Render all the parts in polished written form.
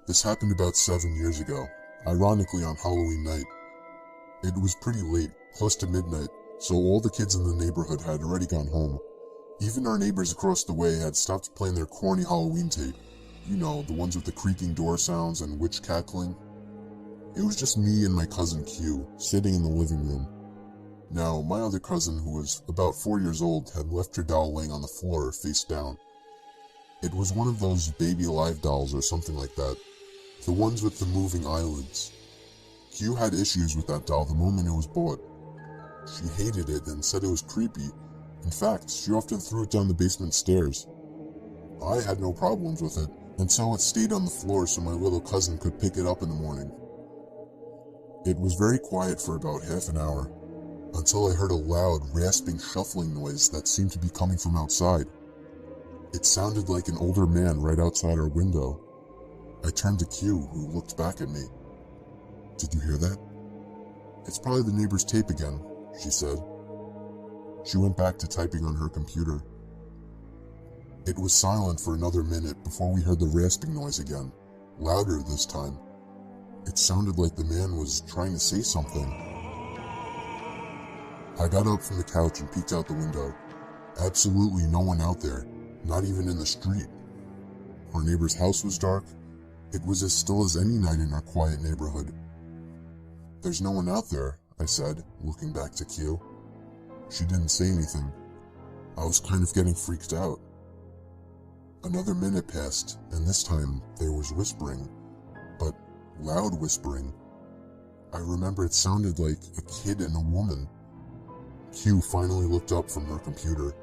This happened about 7 years ago, ironically on Halloween night. It was pretty late, close to midnight, so all the kids in the neighborhood had already gone home. Even our neighbors across the way had stopped playing their corny Halloween tape. You know, the ones with the creaking door sounds and witch cackling. It was just me and my cousin Q, sitting in the living room. Now, my other cousin, who was about 4 years old, had left her doll laying on the floor, face down. It was one of those baby alive dolls or something like that. The ones with the moving eyelids. Q had issues with that doll the moment it was bought. She hated it and said it was creepy. In fact, she often threw it down the basement stairs. I had no problems with it, and so it stayed on the floor so my little cousin could pick it up in the morning. It was very quiet for about half an hour, until I heard a loud, rasping, shuffling noise that seemed to be coming from outside. It sounded like an older man right outside our window. I turned to Q, who looked back at me. "Did you hear that?" "It's probably the neighbor's tape again," she said. She went back to typing on her computer. It was silent for another minute before we heard the rasping noise again, louder this time. It sounded like the man was trying to say something. I got up from the couch and peeked out the window. Absolutely no one out there, not even in the street. Our neighbor's house was dark. It was as still as any night in our quiet neighborhood. "There's no one out there," I said, looking back to Q. She didn't say anything. I was kind of getting freaked out. Another minute passed, and this time there was whispering, but loud whispering. I remember it sounded like a kid and a woman. Q finally looked up from her computer.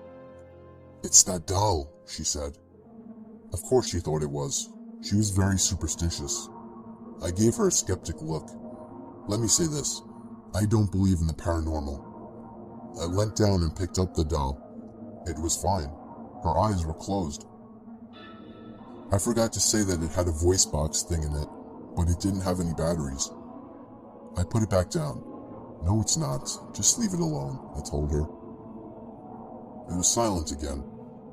"It's that doll," she said. Of course she thought it was. She was very superstitious. I gave her a skeptic look. Let me say this, I don't believe in the paranormal. I leant down and picked up the doll. It was fine. Her eyes were closed. I forgot to say that it had a voice box thing in it, but it didn't have any batteries. I put it back down. "No, it's not. Just leave it alone," I told her. It was silent again.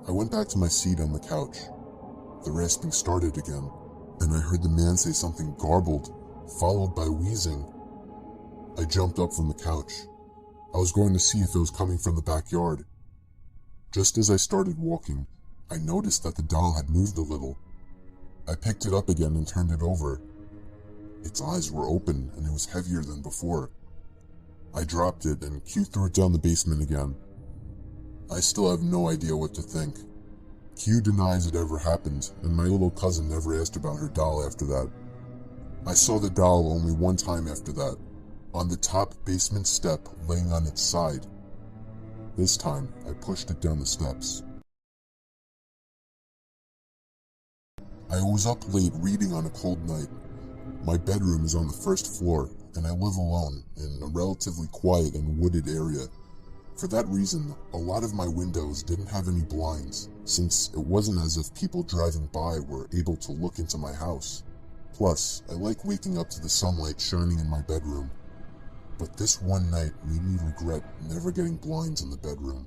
I went back to my seat on the couch. The rasping started again, and I heard the man say something garbled, followed by wheezing. I jumped up from the couch. I was going to see if it was coming from the backyard. Just as I started walking, I noticed that the doll had moved a little. I picked it up again and turned it over. Its eyes were open, and it was heavier than before. I dropped it, and Q threw it down the basement again. I still have no idea what to think. Q denies it ever happened, and my little cousin never asked about her doll after that. I saw the doll only one time after that, on the top basement step laying on its side. This time, I pushed it down the steps. I was up late reading on a cold night. My bedroom is on the first floor, and I live alone in a relatively quiet and wooded area. For that reason, a lot of my windows didn't have any blinds, since it wasn't as if people driving by were able to look into my house. Plus, I like waking up to the sunlight shining in my bedroom. But this one night made me regret never getting blinds in the bedroom.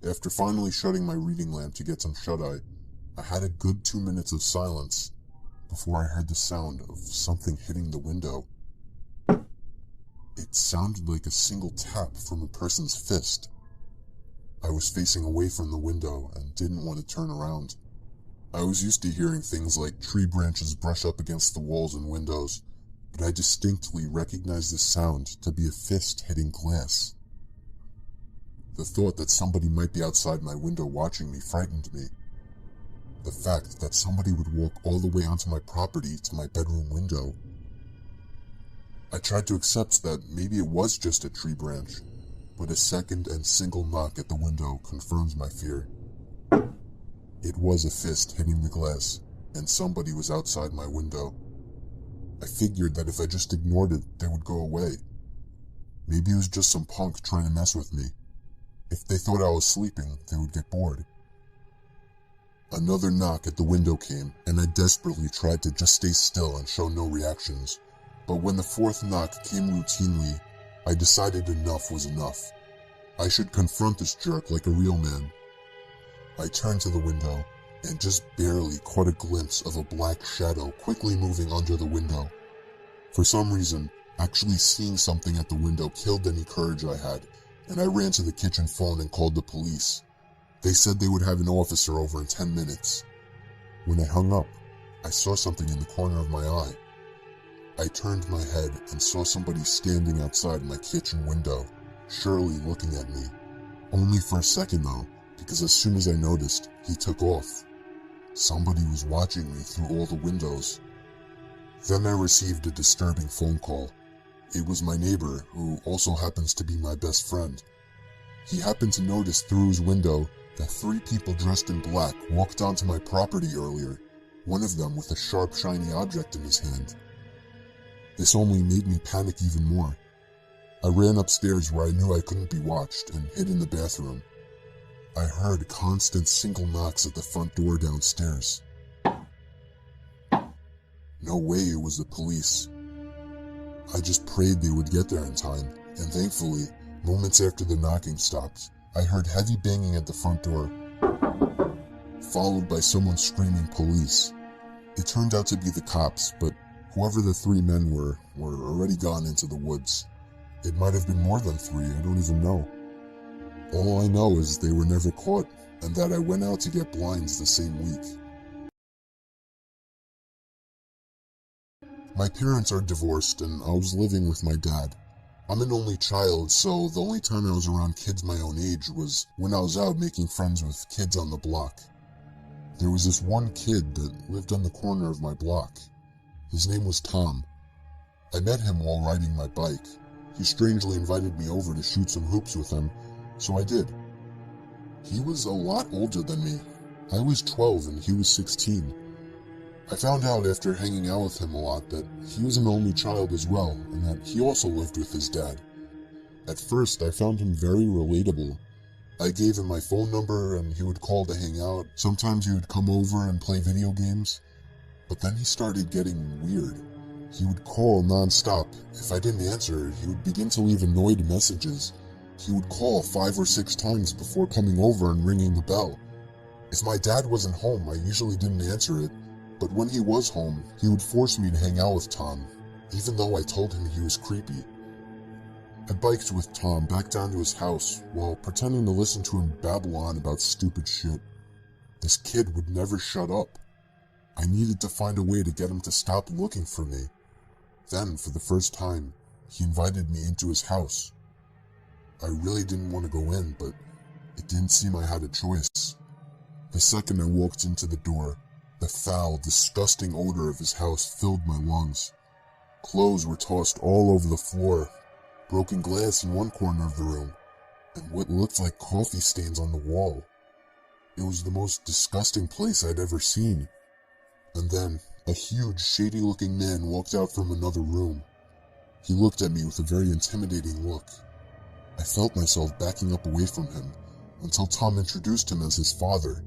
After finally shutting my reading lamp to get some shut-eye, I had a good 2 minutes of silence before I heard the sound of something hitting the window. It sounded like a single tap from a person's fist. I was facing away from the window and didn't want to turn around. I was used to hearing things like tree branches brush up against the walls and windows, but I distinctly recognized the sound to be a fist hitting glass. The thought that somebody might be outside my window watching me frightened me. The fact that somebody would walk all the way onto my property to my bedroom window. I tried to accept that maybe it was just a tree branch, but a second and single knock at the window confirmed my fear. It was a fist hitting the glass, and somebody was outside my window. I figured that if I just ignored it, they would go away. Maybe it was just some punk trying to mess with me. If they thought I was sleeping, they would get bored. Another knock at the window came, and I desperately tried to just stay still and show no reactions. But when the fourth knock came routinely, I decided enough was enough. I should confront this jerk like a real man. I turned to the window, and just barely caught a glimpse of a black shadow quickly moving under the window. For some reason, actually seeing something at the window killed any courage I had, and I ran to the kitchen phone and called the police. They said they would have an officer over in 10 minutes. When I hung up, I saw something in the corner of my eye. I turned my head and saw somebody standing outside my kitchen window, surely looking at me. Only for a second though, because as soon as I noticed, he took off. Somebody was watching me through all the windows. Then I received a disturbing phone call. It was my neighbor, who also happens to be my best friend. He happened to notice through his window that 3 people dressed in black walked onto my property earlier, one of them with a sharp, shiny object in his hand. This only made me panic even more. I ran upstairs where I knew I couldn't be watched and hid in the bathroom. I heard constant single knocks at the front door downstairs. No way it was the police. I just prayed they would get there in time, and thankfully, moments after the knocking stopped, I heard heavy banging at the front door, followed by someone screaming police. It turned out to be the cops, but whoever the 3 men were already gone into the woods. It might have been more than 3, I don't even know. All I know is they were never caught, and that I went out to get blinds the same week. My parents are divorced, and I was living with my dad. I'm an only child, so the only time I was around kids my own age was when I was out making friends with kids on the block. There was this one kid that lived on the corner of my block. His name was Tom. I met him while riding my bike. He strangely invited me over to shoot some hoops with him, so I did. He was a lot older than me. I was 12 and he was 16. I found out after hanging out with him a lot that he was an only child as well, and that he also lived with his dad. At first, I found him very relatable. I gave him my phone number and he would call to hang out. Sometimes he would come over and play video games. But then he started getting weird. He would call non-stop. If I didn't answer, he would begin to leave annoyed messages. He would call 5 or 6 times before coming over and ringing the bell. If my dad wasn't home, I usually didn't answer it. But when he was home, he would force me to hang out with Tom, even though I told him he was creepy. I biked with Tom back down to his house while pretending to listen to him babble on about stupid shit. This kid would never shut up. I needed to find a way to get him to stop looking for me. Then, for the first time, he invited me into his house. I really didn't want to go in, but it didn't seem I had a choice. The second I walked into the door, the foul, disgusting odor of his house filled my lungs. Clothes were tossed all over the floor, broken glass in one corner of the room, and what looked like coffee stains on the wall. It was the most disgusting place I'd ever seen. And then, a huge, shady-looking man walked out from another room. He looked at me with a very intimidating look. I felt myself backing up away from him, until Tom introduced him as his father.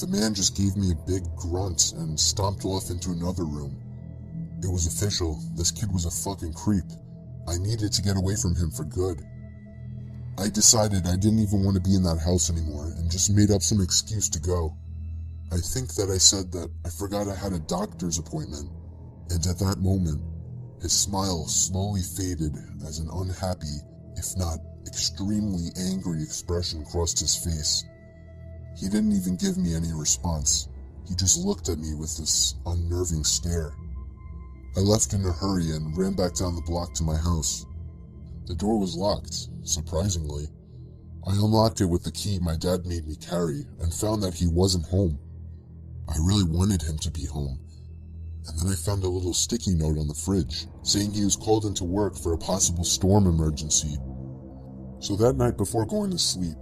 The man just gave me a big grunt and stomped off into another room. It was official, this kid was a fucking creep. I needed to get away from him for good. I decided I didn't even want to be in that house anymore and just made up some excuse to go. I think that I said that I forgot I had a doctor's appointment, and at that moment, his smile slowly faded as an unhappy, if not extremely angry expression crossed his face. He didn't even give me any response. He just looked at me with this unnerving stare. I left in a hurry and ran back down the block to my house. The door was locked, surprisingly. I unlocked it with the key my dad made me carry and found that he wasn't home. I really wanted him to be home. And then I found a little sticky note on the fridge saying he was called into work for a possible storm emergency. So that night before going to sleep,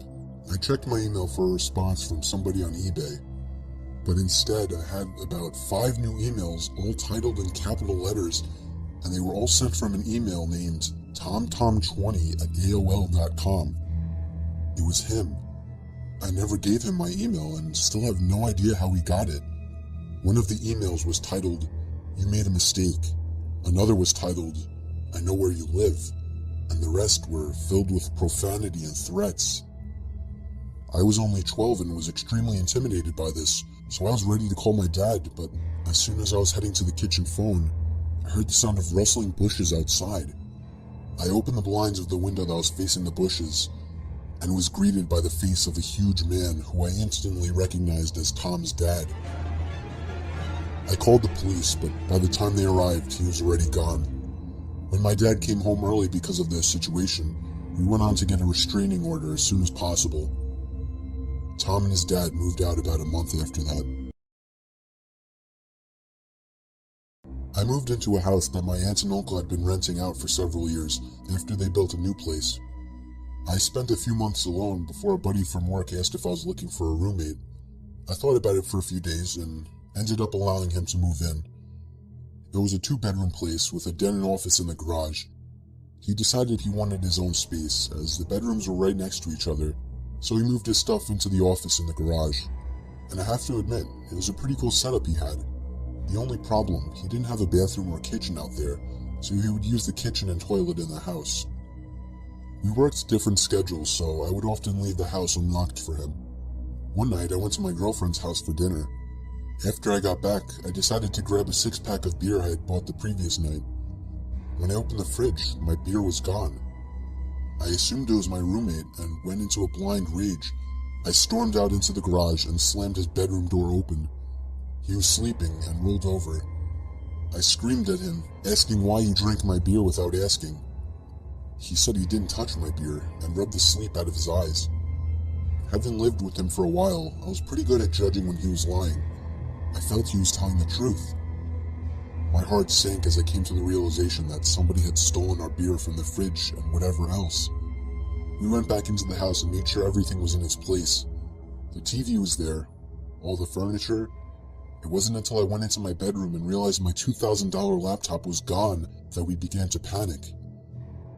I checked my email for a response from somebody on eBay, but instead I had about 5 new emails all titled in capital letters, and they were all sent from an email named tomtom20@aol.com. It was him. I never gave him my email and still have no idea how he got it. One of the emails was titled, "You made a mistake." Another was titled, "I know where you live," and the rest were filled with profanity and threats. I was only 12 and was extremely intimidated by this, so I was ready to call my dad, but as soon as I was heading to the kitchen phone, I heard the sound of rustling bushes outside. I opened the blinds of the window that was facing the bushes and was greeted by the face of a huge man who I instantly recognized as Tom's dad. I called the police, but by the time they arrived, he was already gone. When my dad came home early because of this situation, we went on to get a restraining order as soon as possible. Tom and his dad moved out about a month after that. I moved into a house that my aunt and uncle had been renting out for several years after they built a new place. I spent a few months alone before a buddy from work asked if I was looking for a roommate. I thought about it for a few days and ended up allowing him to move in. It was a 2-bedroom place with a den and office in the garage. He decided he wanted his own space, as the bedrooms were right next to each other, so he moved his stuff into the office in the garage. And I have to admit, it was a pretty cool setup he had. The only problem, he didn't have a bathroom or kitchen out there, so he would use the kitchen and toilet in the house. We worked different schedules, so I would often leave the house unlocked for him. One night, I went to my girlfriend's house for dinner. After I got back, I decided to grab a 6-pack of beer I had bought the previous night. When I opened the fridge, my beer was gone. I assumed it was my roommate and went into a blind rage. I stormed out into the garage and slammed his bedroom door open. He was sleeping and rolled over. I screamed at him, asking why he drank my beer without asking. He said he didn't touch my beer and rubbed the sleep out of his eyes. Having lived with him for a while, I was pretty good at judging when he was lying. I felt he was telling the truth. My heart sank as I came to the realization that somebody had stolen our beer from the fridge and whatever else. We went back into the house and made sure everything was in its place. The TV was there, all the furniture. It wasn't until I went into my bedroom and realized my $2,000 laptop was gone that we began to panic.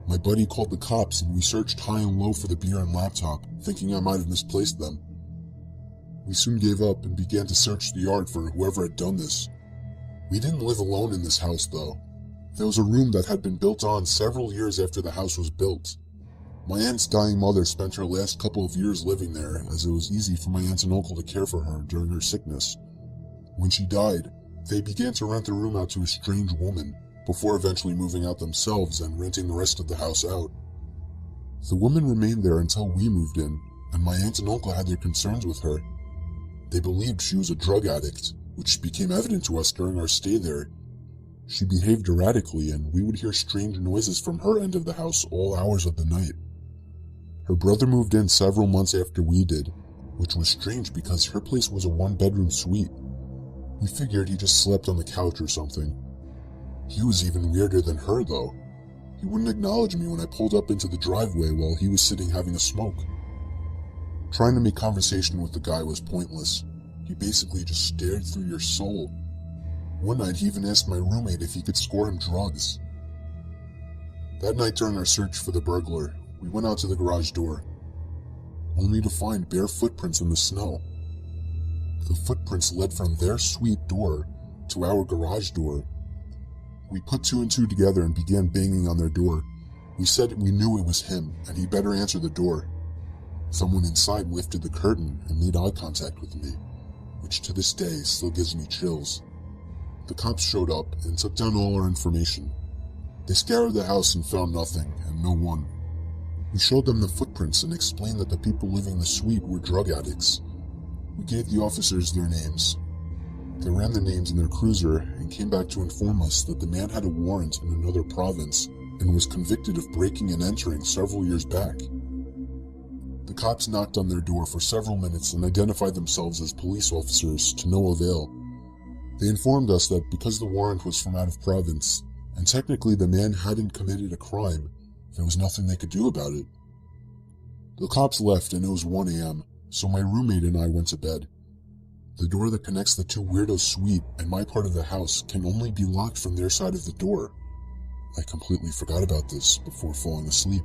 My buddy called the cops and we searched high and low for the beer and laptop, thinking I might have misplaced them. We soon gave up and began to search the yard for whoever had done this. We didn't live alone in this house, though. There was a room that had been built on several years after the house was built. My aunt's dying mother spent her last couple of years living there, as it was easy for my aunt and uncle to care for her during her sickness. When she died, they began to rent the room out to a strange woman, before eventually moving out themselves and renting the rest of the house out. The woman remained there until we moved in, and my aunt and uncle had their concerns with her. They believed she was a drug addict, which became evident to us during our stay there. She behaved erratically, and we would hear strange noises from her end of the house all hours of the night. Her brother moved in several months after we did, which was strange because her place was a 1-bedroom suite. We figured he just slept on the couch or something. He was even weirder than her, though. He wouldn't acknowledge me when I pulled up into the driveway while he was sitting having a smoke. Trying to make conversation with the guy was pointless. He basically just stared through your soul. One night he even asked my roommate if he could score him drugs. That night during our search for the burglar, we went out to the garage door, only to find bare footprints in the snow. The footprints led from their suite door to our garage door. We put 2 and 2 together and began banging on their door. We said we knew it was him, and he'd better answer the door. Someone inside lifted the curtain and made eye contact with me, which to this day still gives me chills. The cops showed up and took down all our information. They scoured the house and found nothing, and no one. We showed them the footprints and explained that the people living in the suite were drug addicts. We gave the officers their names. They ran the names in their cruiser and came back to inform us that the man had a warrant in another province and was convicted of breaking and entering several years back. The cops knocked on their door for several minutes and identified themselves as police officers to no avail. They informed us that because the warrant was from out of province, and technically the man hadn't committed a crime, there was nothing they could do about it. The cops left and it was 1 a.m., so my roommate and I went to bed. The door that connects the 2 weirdos' suite and my part of the house can only be locked from their side of the door. I completely forgot about this before falling asleep.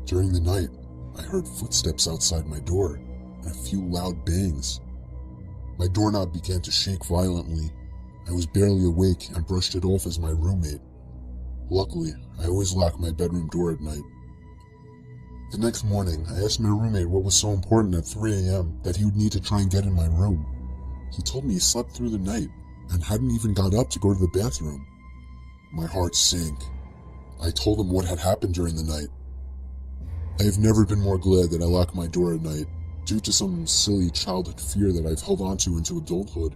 During the night, I heard footsteps outside my door and a few loud bangs. My doorknob began to shake violently. I was barely awake and brushed it off as my roommate. Luckily, I always lock my bedroom door at night. The next morning, I asked my roommate what was so important at 3 a.m. that he would need to try and get in my room. He told me he slept through the night and hadn't even got up to go to the bathroom. My heart sank. I told him what had happened during the night. I have never been more glad that I locked my door at night, due to some silly childhood fear that I've held onto into adulthood.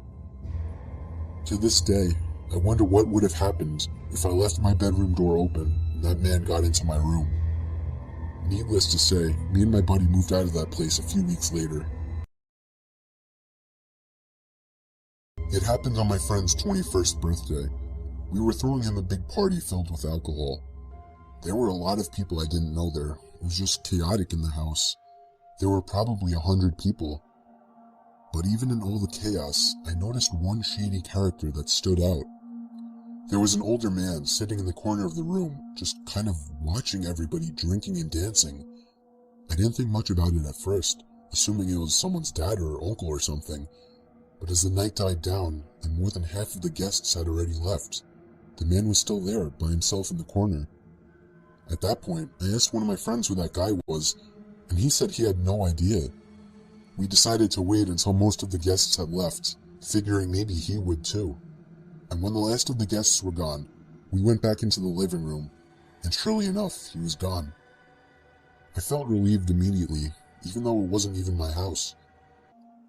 To this day, I wonder what would have happened if I left my bedroom door open and that man got into my room. Needless to say, me and my buddy moved out of that place a few weeks later. It happened on my friend's 21st birthday. We were throwing him a big party filled with alcohol. There were a lot of people I didn't know there. It was just chaotic in the house. There were probably 100 people. But even in all the chaos, I noticed one shady character that stood out. There was an older man sitting in the corner of the room, just kind of watching everybody drinking and dancing. I didn't think much about it at first, assuming it was someone's dad or uncle or something. But as the night died down, and more than half of the guests had already left, the man was still there by himself in the corner. At that point, I asked one of my friends who that guy was, and he said he had no idea. We decided to wait until most of the guests had left, figuring maybe he would too. And when the last of the guests were gone, we went back into the living room, and surely enough, he was gone. I felt relieved immediately, even though it wasn't even my house.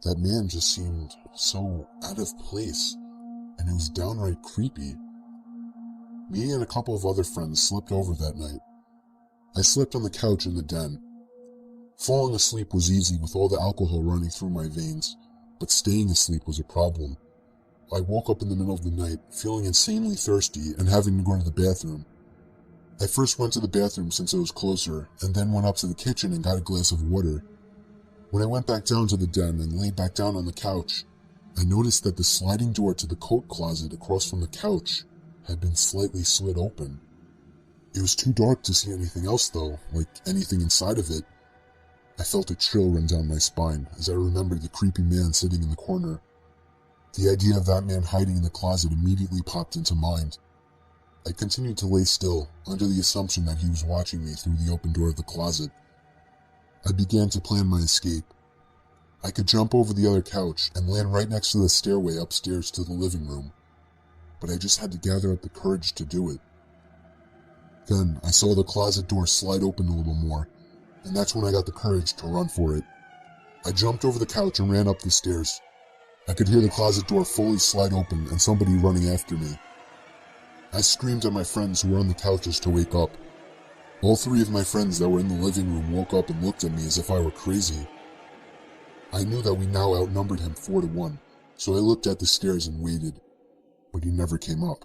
That man just seemed so out of place, and it was downright creepy. Me and a couple of other friends slept over that night. I slept on the couch in the den. Falling asleep was easy with all the alcohol running through my veins, but staying asleep was a problem. I woke up in the middle of the night, feeling insanely thirsty and having to go to the bathroom. I first went to the bathroom since it was closer, and then went up to the kitchen and got a glass of water. When I went back down to the den and laid back down on the couch, I noticed that the sliding door to the coat closet across from the couch had been slightly slid open. It was too dark to see anything else though, like anything inside of it. I felt a chill run down my spine as I remembered the creepy man sitting in the corner. The idea of that man hiding in the closet immediately popped into mind. I continued to lay still, under the assumption that he was watching me through the open door of the closet. I began to plan my escape. I could jump over the other couch and land right next to the stairway upstairs to the living room, but I just had to gather up the courage to do it. Then I saw the closet door slide open a little more, and that's when I got the courage to run for it. I jumped over the couch and ran up the stairs. I could hear the closet door fully slide open and somebody running after me. I screamed at my friends who were on the couches to wake up. All three of my friends that were in the living room woke up and looked at me as if I were crazy. I knew that we now outnumbered him 4-1, so I looked at the stairs and waited, but he never came up.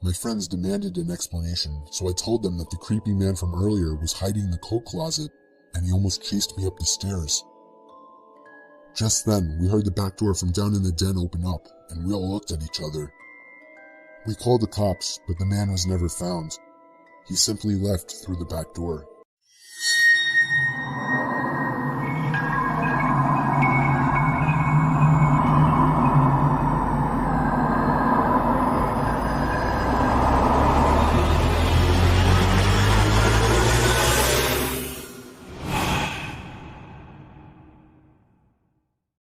My friends demanded an explanation, so I told them that the creepy man from earlier was hiding in the coat closet, and he almost chased me up the stairs. Just then, we heard the back door from down in the den open up, and we all looked at each other. We called the cops, but the man was never found. He simply left through the back door.